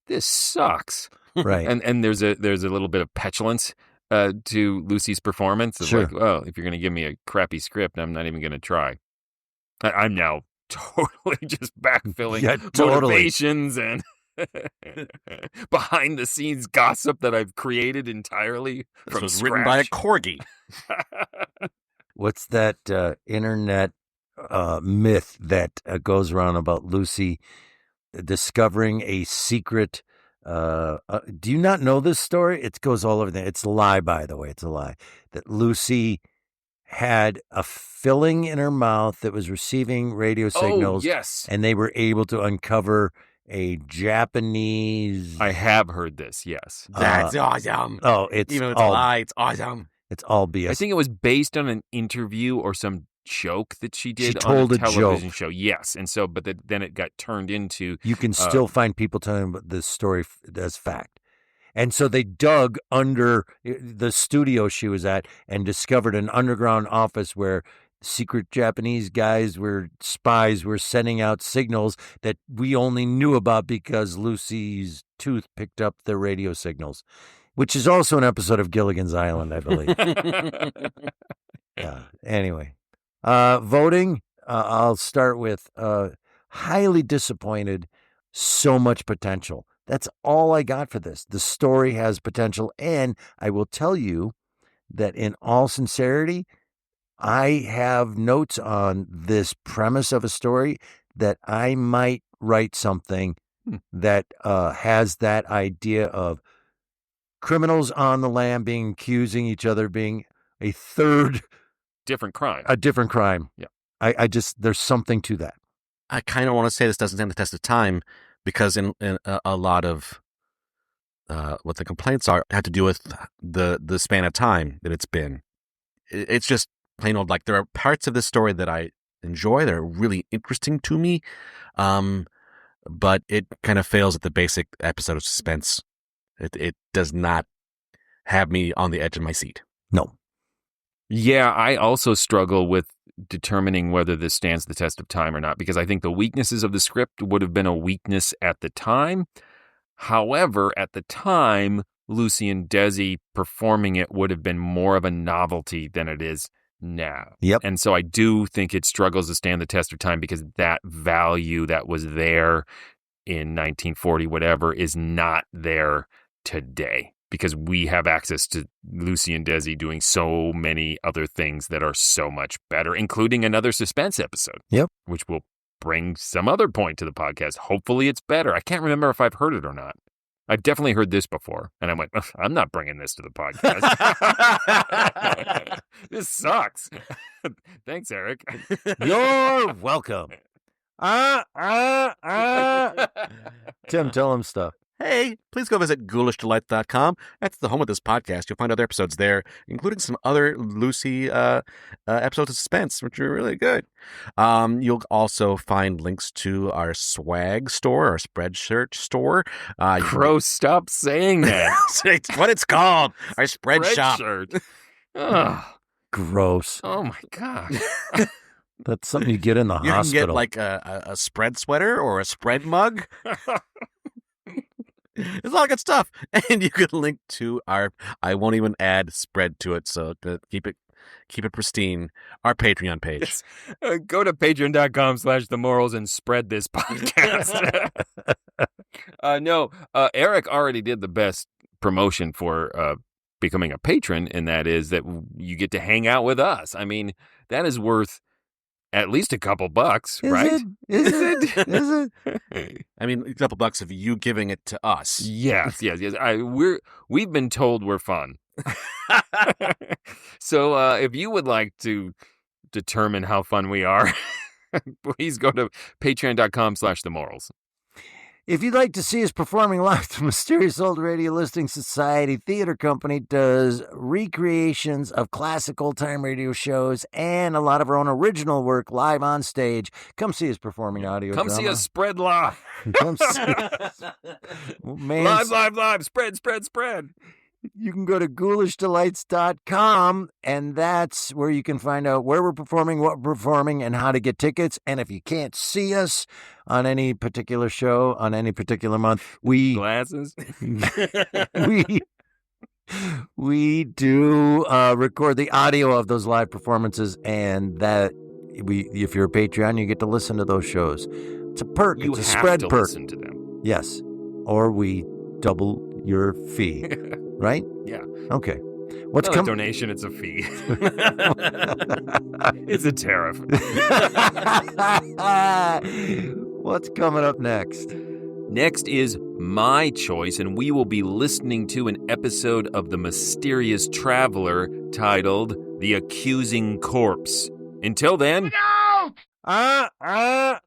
this sucks. Right. And there's a little bit of petulance to Lucy's performance. It's like, well, if you're going to give me a crappy script, I'm not even going to try. I'm now totally just backfilling motivations and behind the scenes gossip that I've created entirely from was scratch. written by a corgi. What's that internet myth that goes around about Lucy discovering a secret Do you not know this story? It goes all over there. It's a lie, by the way. It's a lie. That Lucy had a filling in her mouth that was receiving radio signals. Oh, yes. And they were able to uncover a Japanese. I have heard this, yes. That's awesome. Oh, it's even if it's a lie, it's awesome. It's all BS. I think it was based on an interview or some joke that she did She on told a a television joke. show. Yes, and so, but then it got turned into. You can still find people telling this story as fact. And so they dug under the studio she was at and discovered an underground office where secret Japanese guys spies were sending out signals that we only knew about because Lucy's tooth picked up the radio signals, which is also an episode of Gilligan's Island, I believe. Yeah. Anyway, voting, I'll start with highly disappointed, so much potential. That's all I got for this. The story has potential, and I will tell you that in all sincerity, I have notes on this premise of a story that I might write something that has that idea of criminals on the lam being accusing each other being a third different crime. A different crime. Yeah. I just, there's something to that. I kind of want to say this doesn't stand the test of time because in a lot of what the complaints are had to do with the span of time that it's been. It's just plain old, like there are parts of this story that I enjoy. They're really interesting to me. But it kind of fails at the basic episode of Suspense. It does not have me on the edge of my seat. No. Yeah, I also struggle with determining whether this stands the test of time or not, because I think the weaknesses of the script would have been a weakness at the time. However, at the time, Lucy and Desi performing it would have been more of a novelty than it is now. Yep. And so I do think it struggles to stand the test of time because that value that was there in 1940, whatever, is not there today. Because we have access to Lucy and Desi doing so many other things that are so much better, including another Suspense episode. Yep. Which will bring some other point to the podcast. Hopefully it's better. I can't remember if I've heard it or not. I've definitely heard this before. And I went, I'm not bringing this to the podcast. This sucks. Thanks, Eric. You're welcome. Tim, tell him stuff. Hey, please go visit ghoulishdelight.com. That's the home of this podcast. You'll find other episodes there, including some other Lucy episodes of Suspense, which are really good. You'll also find links to our swag store, our Spreadshirt store. Gross, stop saying that. It's what it's called. Our spread shop. Gross. Oh, my God. That's something you get in the You hospital. can get like a spread sweater or a spread mug. It's all good stuff. And you can link to our, I won't even add spread to it, so to keep it pristine, our Patreon page. Yes. Go to patreon.com/themorals and spread this podcast. Eric already did the best promotion for becoming a patron, and that is that you get to hang out with us. I mean, that is worth at least a couple bucks, right? Is it? I mean, a couple bucks of you giving it to us. Yes. We've been told we're fun. So if you would like to determine how fun we are, please go to patreon.com/themorals. If you'd like to see us performing live, the Mysterious Old Radio Listing Society Theater Company does recreations of classic old-time radio shows and a lot of our own original work live on stage. Come see us performing audio Come drama. see us spread live. Come see us. Man, Live. Spread. You can go to ghoulishdelights.com, and that's where you can find out where we're performing, what we're performing, and how to get tickets. And if you can't see us on any particular show, on any particular month, Glasses. we do record the audio of those live performances, and that if you're a Patreon, you get to listen to those shows. It's a perk. You it's a have spread to perk. listen to them. Yes, or we double your fee, right? Yeah. Okay. What's Not a coming? donation, it's a fee. It's a tariff. What's coming up next? Next is my choice, and we will be listening to an episode of The Mysterious Traveler titled The Accusing Corpse. Until then... Look out!